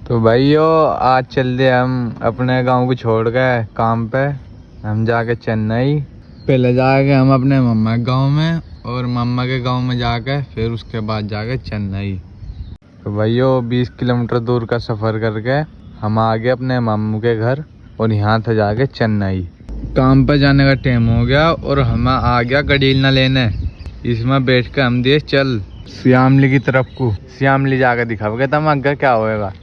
तो भाइयों आज चल रहे हम अपने गांव को छोड़ के काम पे। हम जाके चेन्नई, पहले जाके हम अपने मम्मा के गांव में और मम्मा के गांव में जाके फिर उसके बाद जाके चेन्नई। तो भाइयों 20 किलोमीटर दूर का सफ़र करके हम आ गए अपने मामू के घर और यहाँ से जाके चेन्नई। काम पे जाने का टाइम हो गया और हम आ गया गडीलना लेने। इसमें बैठ के हम दिए चल श्यामली की तरफ को। श्यामली जाके दिखाओगे तब आगे क्या होएगा।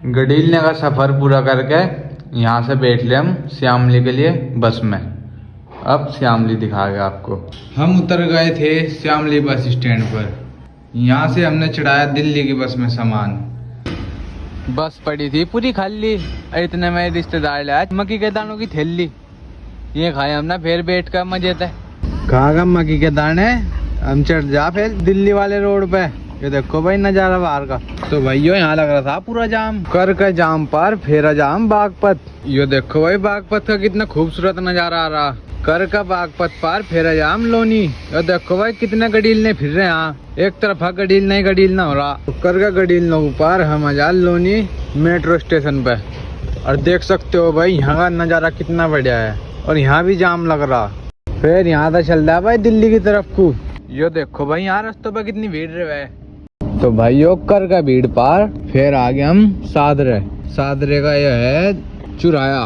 गडीलने का सफ़र पूरा करके यहाँ से बैठ ले हम श्यामली के लिए बस में। अब श्यामली दिखाएगा आपको। हम उतर गए थे श्यामली बस स्टैंड पर। यहाँ से हमने चढ़ाया दिल्ली की बस में सामान। बस पड़ी थी पूरी खाली। इतने में रिश्तेदार लाया मक्की के दानों की थैली, ये खाए हमने फिर बैठ कर मजे थे। खागा मक्की के दाने। हम चढ़ जा फिर दिल्ली वाले रोड पे। ये देखो भाई नजारा बाहर का। तो भाइयों यहाँ लग रहा था पूरा जाम। कर का जाम पार फेरा जाम बागपत। ये देखो भाई बागपत का कितना खूबसूरत नजारा आ रहा। कर का बागपत पार फेरा जाम लोनी। ये देखो भाई कितने गडीलने फिर रहे हैं यहाँ। एक तरफ गडील नहीं गडील ना हो रहा। कर का गडील न पार हम आ लोनी मेट्रो स्टेशन पे। और देख सकते हो भाई यहाँ का नजारा कितना बढ़िया है। और यहाँ भी जाम लग रहा। फिर यहाँ से चल रहा है भाई दिल्ली की तरफ को। यो देखो भाई यहाँ रास्तों पे कितनी भीड़ रहे है। तो भाइयों कर का भीड़ पार फिर आ गए हम सादरे। सादरे का यह है चुराया।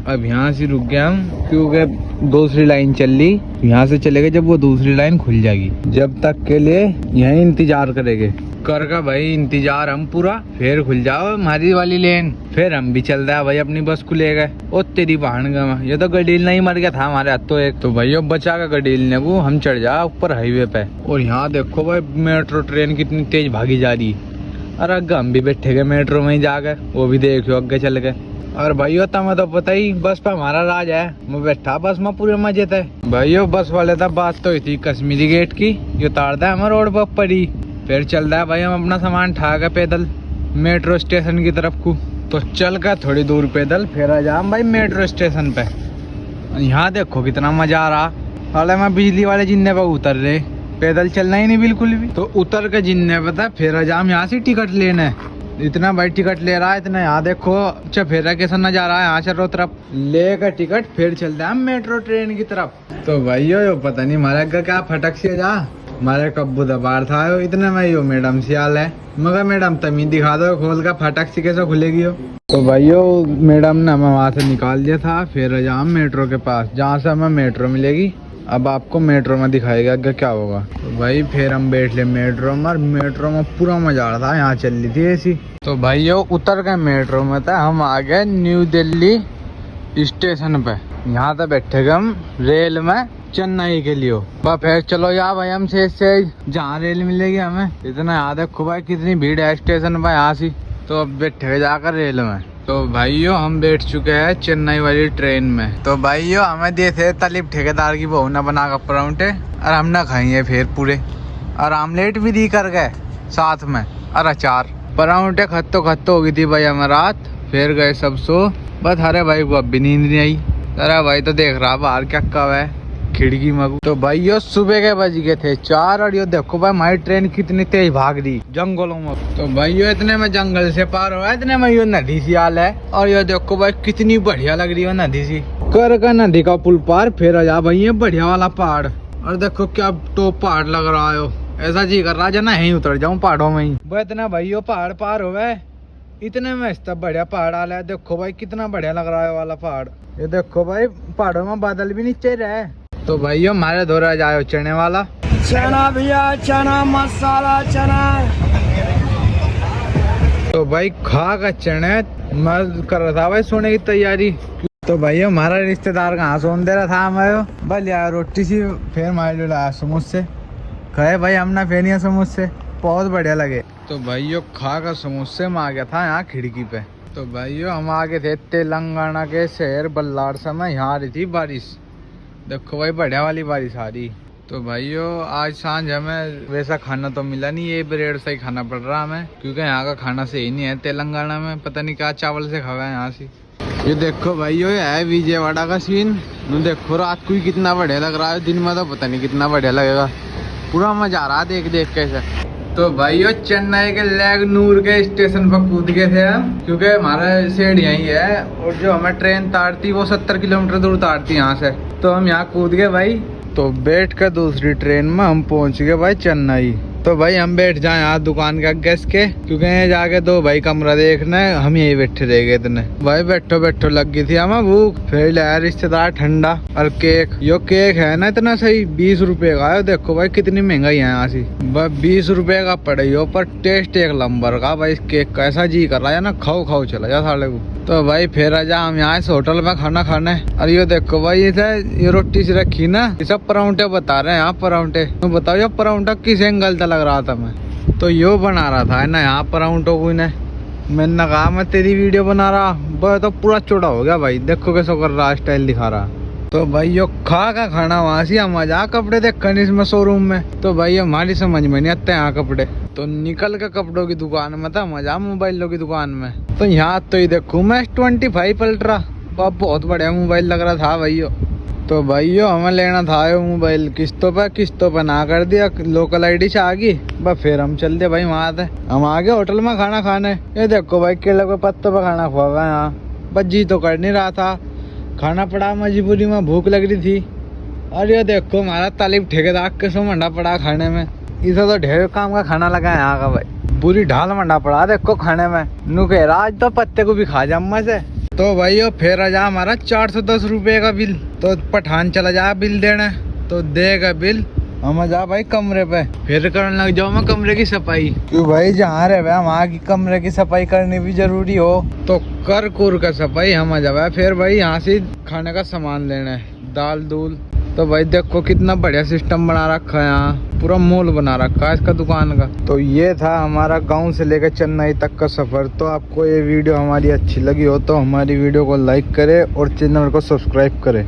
अब यहाँ से रुक गए हम क्योंकि दूसरी लाइन चल ली। यहाँ से चले गए जब वो दूसरी लाइन खुल जाएगी, जब तक के लिए यहीं इंतजार करेंगे। कर का भाई इंतजार हम पूरा। फिर खुल जाओ हमारी वाली लेन। फिर हम भी चल रहा है भाई अपनी बस को ले गए। ओ तेरी बहन का ये तो गडील नहीं मर गया था हमारे हाथों एक। तो भाइयों बचा का गडील ने को हम चढ़ जा ऊपर हाईवे पे। और यहाँ देखो भाई मेट्रो ट्रेन कितनी तेज भागी जा रही। और अगर हम भी बैठे गए मेट्रो में ही जाकर, वो भी देखो अगे चल गए। और भाइयों तुम्हें तो पता ही बस पे हमारा राज है। मैं बैठा बस में पूरे मजे थे। भाइयों बस वाले था बात तो थी कश्मीरी गेट की। ये उतार दा हमारे रोड पर पड़ी। फिर चल रहा है भाई हम अपना सामान ठा के पैदल मेट्रो स्टेशन की तरफ को। तो चल कर थोड़ी दूर पैदल फिर आ जाम भाई मेट्रो स्टेशन पे। यहाँ देखो कितना मजा आ रहा। अरे मैं बिजली वाले जिन्ने पे उतर रहे, पैदल चलना ही नहीं बिल्कुल भी। तो उतर के जिन्ने पे था फिर आ जाम यहाँ से टिकट लेने। इतना भाई टिकट ले रहा है इतना। यहाँ देखो चफेरा कैसा नजारा है। यहाँ चलो तरफ लेकर टिकट फिर चलते हैं मेट्रो ट्रेन की तरफ। तो भाइयों पता नहीं हमारे अगर क्या फटक से जा हमारे कब्बू दबार था इतने में यो मैडम सियाल है। मगर मैडम तमी दिखा दो खोल का फटक से कैसे खुलेगी हो। तो भाइयों मैडम ने हमें वहाँ से निकाल दिया था। फिर जाम मेट्रो के पास जहाँ से हमें मेट्रो मिलेगी। अब आपको मेट्रो में दिखाएगा अगर क्या होगा। तो भाई फिर हम बैठ ले मेट्रो में। मेट्रो में पूरा मजा आ रहा था। यहाँ चल रही थी ऐसी। तो भाइयों उतर गए मेट्रो में था। हम आ गए न्यू दिल्ली स्टेशन पे। यहाँ से बैठे गए हम रेल में चेन्नई के लिए। फिर चलो यार भाई हम से जहाँ रेल मिलेगी हमें। इतना याद है खूब कितनी भीड़ है स्टेशन पर यहाँ से। तो अब बैठे जाकर रेल में। तो भाइयों हम बैठ चुके हैं चेन्नई वाली ट्रेन में। तो भाइयों हमें दिए थे तलीब ठेकेदार की बहू ने बना कर परांठे और हमने खाई है फिर पूरे। और आमलेट भी दी कर गए साथ में और अचार। परांठे खत्तो हो गई थी भाई हमें रात। फिर गए सब सो। बस हरे भाई को अब भी नींद नहीं आई। अरे भाई तो देख रहा बाहर क्या कब है खिड़की में। तो भाइयों सुबह के बज गए थे 4। और ये देखो भाई हमारी ट्रेन कितनी तेज भाग रही जंगलों में। तो भाइयों इतने में जंगल से पार हुआ इतने में ये नदी सी हाल है। और ये देखो भाई कितनी बढ़िया लग रही है नदी सी। कर का नदी का पुल पार फिर आ जा भाई ये बढ़िया वाला पहाड़। और देखो क्या टॉप पहाड़ लग रहा है। ऐसा जी कर रहा जना यहीं उतर जाऊं पहाड़ों में ही। वो इतना भाइयों पहाड़ पार हुआ इतने में इतना बढ़िया पहाड़ आ है। देखो भाई कितना बढ़िया लग रहा है वाला पहाड़। ये देखो भाई पहाड़ों में बादल भी नीचे रहे। तो भाइयों हमारे दौरा जाए चने वाला चना भैया चना मसाला चना। तो भाई खा का चने मैं कर रहा था भाई सोने की तैयारी। तो भाइयों हमारा रिश्तेदार कहाँ सोन दे रहा था हमारे बल यार रोटी सी। फिर हमारे लाया समोसे खाए भाई हमने फेनिया समोसे बहुत बढ़िया लगे। तो भाइयों खा का समोसे में आ गया था यहाँ खिड़की पे। तो भाइयों हम आ गए थे तेलंगाना के शहर बल्लाड़ समय। यहाँ आ रही थी बारिश। देखो भाई बढ़िया वाली बारिश आ रही। तो भाइयों आज सांझ हमें वैसा खाना तो मिला नहीं। ये ब्रेड से ही खाना पड़ रहा हमें क्योंकि यहाँ का खाना सही नहीं है तेलंगाना में। पता नहीं क्या चावल से खावा है यहाँ से। ये देखो भाइयों ये है विजयवाड़ा का सीन। देखो रात को ही कितना बढ़िया लग रहा है। दिन में तो पता नहीं कितना बढ़िया लगेगा। पूरा मजा आ रहा है देख देख कैसे। तो भाइयों चेन्नई के लैगनूर के स्टेशन पर कूद गए थे हम, क्योंकि हमारा शेड यही है और जो हमें ट्रेन तारती वो 70 किलोमीटर दूर तारती यहाँ से। तो हम यहाँ कूद गए भाई। तो बैठ कर दूसरी ट्रेन में हम पहुँच गए भाई चेन्नई। तो भाई हम बैठ जाए यहाँ दुकान के आगे के, क्योंकि यहाँ जाके दो भाई कमरा देखना है, हम यही बैठे रह गए इतने। भाई बैठो बैठो लग गई थी हमें भूख। फिर लाया रिश्तेदार ठंडा और केक। यो केक है ना इतना सही 20 रुपए का है। देखो भाई कितनी महंगाई है यहाँ से। भाई 20 रुपए का पड़े हो, पर टेस्ट एक नंबर का भाई। इस केक का ऐसा जी कर रहा है ना, खाओ खाओ चला जा साले को। तो भाई फिर आजा हम यहाँ इस होटल में खाना खाने। और ये देखो भाई ये रोटी सी रखी ना, ये सब परांठे बता रहे हैं यहाँ परांठे। तो बताओ ये परांठा किस एंगल से लग रहा था मैं तो यो बना रहा था ना यहाँ परांठों को। मैंने कहा मैं तेरी वीडियो बना रहा, वह तो पूरा चौड़ा हो गया भाई। देखो कैसे कर रहा, स्टाइल दिखा रहा। तो भाई यो खा का खाना वहाँ से मजा कपड़े देखने इसमें शोरूम में। तो भाई हमारी समझ में नहीं आते यहाँ कपड़े। तो निकल के कपड़ों की दुकान में था मजा मोबाइलों की दुकान में। तो यहाँ तो ही देखूँ मैं S25 अल्ट्रा, बहुत बढ़िया मोबाइल लग रहा था भाइयों। तो भाइयों हमें लेना था ये मोबाइल किस्तों पे ना कर दिया, लोकल आईडी से आ गई। बस फिर हम चल दिए भाई वहाँ से। हम आ गए होटल में खाना खाने। ये देखो भाई केले के पत्तों पे खाना खुआ हुआ यहाँ। बस जी तो कर नहीं रहा था, खाना पड़ा मजबूरी में, भूख लग रही थी। और ये देखो हमारा तालिब ठेकेदार के सो मंडा पड़ा खाने में। इसे तो ढेर काम का खाना लगा यहाँ का भाई, बुरी ढाल मंडा पड़ा देखो खाने में। नु कह रहा आज तो पत्ते को भी खा जा अम्मा से। तो भाई फिर आ जा हमारा 410 रुपये का बिल। तो पठान चला जा बिल देने। तो देगा बिल, हम जा भाई कमरे पे। फिर करने लग जाओ मैं कमरे की सफाई, क्यों भाई जहाँ रहे वहाँ की कमरे की सफाई करनी भी जरूरी हो। तो कर कुर का सफाई हम आ जाए। फिर भाई यहाँ से खाने का सामान लेना है, दाल दूल। तो भाई देखो कितना बढ़िया सिस्टम बना रखा है यहाँ, पूरा मॉल बना रखा है इसका दुकान का। तो ये था हमारा गांव से लेकर चेन्नई तक का सफर। तो आपको ये वीडियो हमारी अच्छी लगी हो तो हमारी वीडियो को लाइक करें और चैनल को सब्सक्राइब करें।